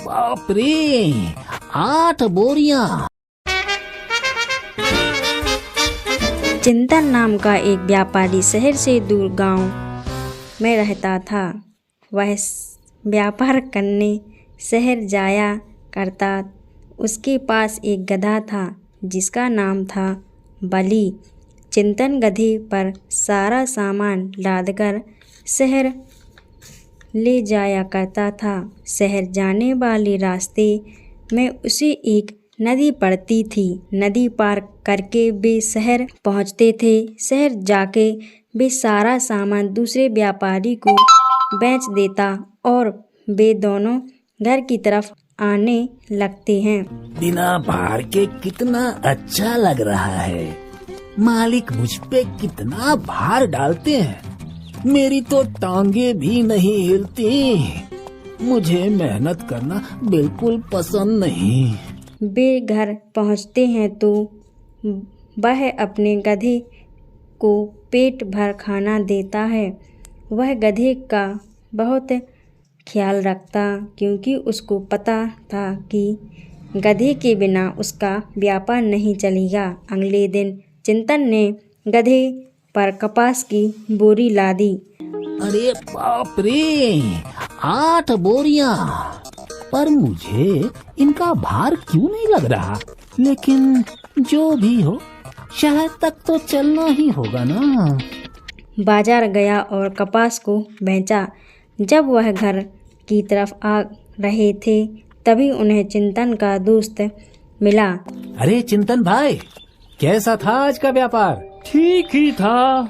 बाप रे, 8 बोरियां। चिंतन नाम का एक व्यापारी शहर से दूर गांव में रहता था। वह व्यापार करने शहर जाया करता। उसके पास एक गधा था जिसका नाम था बली। चिंतन गधे पर सारा सामान लादकर शहर ले जाया करता था। शहर जाने वाले रास्ते में उसे एक नदी पड़ती थी। नदी पार करके वे शहर पहुंचते थे। शहर जाके वे सारा सामान दूसरे व्यापारी को बेच देता और वे दोनों घर की तरफ आने लगते हैं। बिना भार के कितना अच्छा लग रहा है। मालिक मुझ पे कितना भार डालते हैं। मेरी तो टांगे भी नहीं हिलती। मुझे मेहनत करना बिल्कुल पसंद नहीं। वे घर पहुंचते हैं तो वह अपने गधे को पेट भर खाना देता है। वह गधे का बहुत ख्याल रखता क्योंकि उसको पता था कि गधे के बिना उसका व्यापार नहीं चलेगा। अगले दिन चिंतन ने गधे पर कपास की बोरी लादी। अरे बाप रे, 8 बोरियां। पर मुझे इनका भार क्यों नहीं लग रहा। लेकिन जो भी हो, शहर तक तो चलना ही होगा ना। बाजार गया और कपास को बेचा। जब वह घर की तरफ आ रहे थे तभी उन्हें चिंतन का दोस्त मिला। अरे चिंतन भाई, कैसा था आज का व्यापार। ठीक ही था।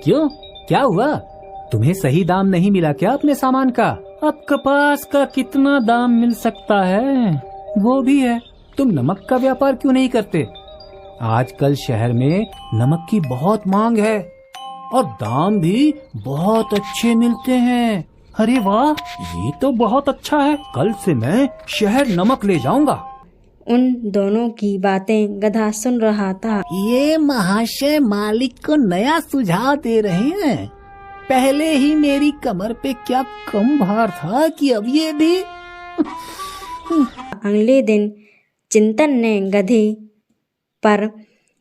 क्यों, क्या हुआ। तुम्हें सही दाम नहीं मिला क्या अपने सामान का। अब कपास का कितना दाम मिल सकता है। वो भी है, तुम नमक का व्यापार क्यों नहीं करते। आजकल शहर में नमक की बहुत मांग है और दाम भी बहुत अच्छे मिलते हैं। अरे वाह, ये तो बहुत अच्छा है। कल से मैं शहर नमक ले जाऊंगा। उन दोनों की बातें गधा सुन रहा था। ये महाशय मालिक को नया सुझाव दे रहे हैं। पहले ही मेरी कमर पे क्या कम भार था कि अब ये भी। अगले दिन चिंतन ने गधे पर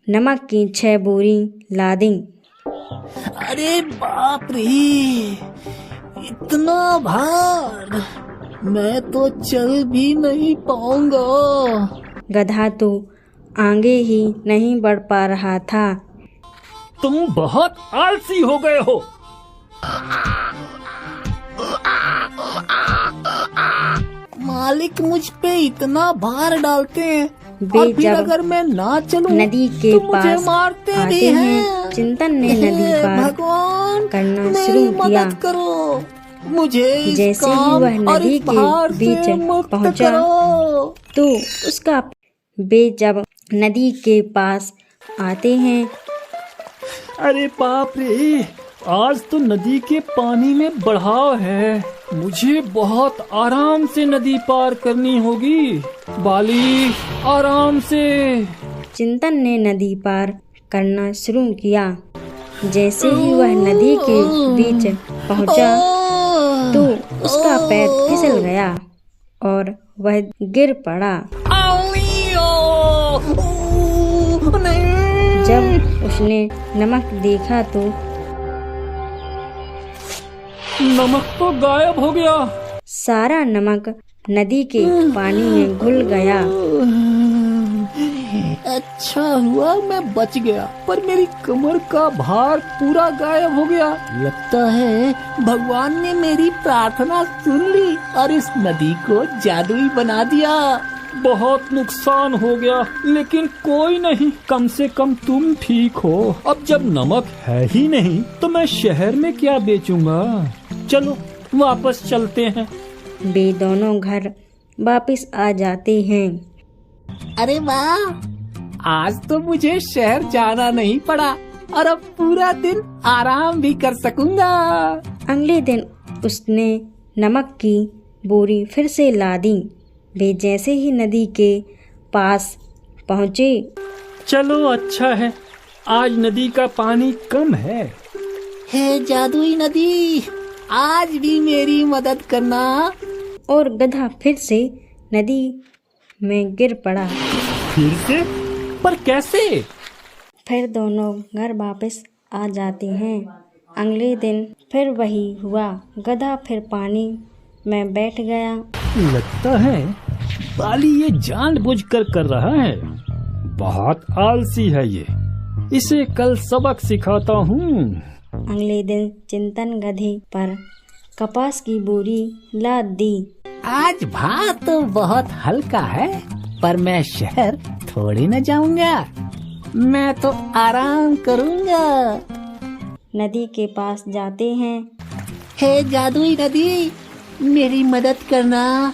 नमक की 6 बोरी लादी। अरे बाप रे, इतना भार, मैं तो चल भी नहीं पाऊंगा। गधा तो आगे ही नहीं बढ़ पा रहा था। तुम बहुत आलसी हो गए हो। मालिक मुझ पे इतना भार डालते हैं और फिर जब अगर मैं ना चलूं नदी के तो मुझे पास मारते आते भी हैं। हैं। चिंतन ने नदी पार भगवान, करना मेरी शुरू किया। मदद करो। मुझे इस जैसे ही काम वह और नदी इस के भार से बीच मुक्त पहुंचा करो। तो उसका वे जब नदी के पास आते हैं। अरे बाप रे, आज तो नदी के पानी में बढ़ाव है। मुझे बहुत आराम से नदी पार करनी होगी। बाली, आराम से। चिंतन ने नदी पार करना शुरू किया। जैसे ही वह नदी के बीच पहुंचा तो उसका पैर फिसल गया और वह गिर पड़ा। जब उसने नमक देखा तो नमक तो गायब हो गया। सारा नमक नदी के पानी में घुल गया। अच्छा हुआ मैं बच गया, पर मेरी कमर का भार पूरा गायब हो गया। लगता है भगवान ने मेरी प्रार्थना सुन ली और इस नदी को जादुई बना दिया। बहुत नुकसान हो गया, लेकिन कोई नहीं, कम से कम तुम ठीक हो। अब जब नमक है ही नहीं तो मैं शहर में क्या बेचूंगा। चलो वापस चलते हैं। वे दोनों घर वापस आ जाते हैं। अरे वाह, आज तो मुझे शहर जाना नहीं पड़ा और अब पूरा दिन आराम भी कर सकूंगा। अगले दिन उसने नमक की बोरी फिर से लादी। वे जैसे ही नदी के पास पहुँचे। चलो अच्छा है, आज नदी का पानी कम है। हे जादुई नदी, आज भी मेरी मदद करना। और गधा फिर से नदी में गिर पड़ा। फिर से? पर कैसे? फिर दोनों घर वापस आ जाते हैं। अगले दिन फिर वही हुआ। गधा फिर पानी में बैठ गया। लगता है बाली ये जानबूझकर कर रहा है। बहुत आलसी है ये। इसे कल सबक सिखाता हूँ। अगले दिन चिंतन गधे पर कपास की बोरी लाद दी। आज भार तो बहुत हल्का है, पर मैं शहर थोड़ी न जाऊंगा। मैं तो आराम करूंगा। नदी के पास जाते हैं। हे जादुई नदी, मेरी मदद करना।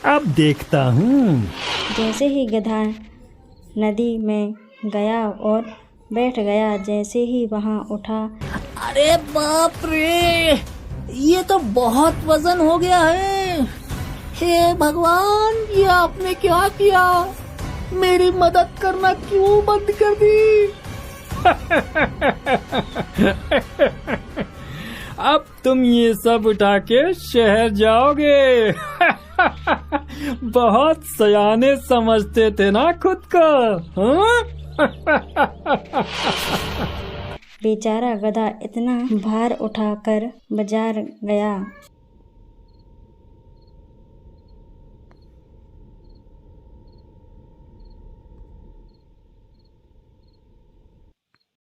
अब देखता हूँ। जैसे ही गधा नदी में गया और बैठ गया, जैसे ही वहां उठा, अरे बाप रे, ये तो बहुत वजन हो गया है। हे भगवान, ये आपने क्या किया? मेरी मदद करना क्यों बंद कर दी? अब तुम ये सब उठा के शहर जाओगे। बहुत सयाने समझते थे ना खुद को, हाँ? बेचारा गधा इतना भार उठाकर बाजार गया।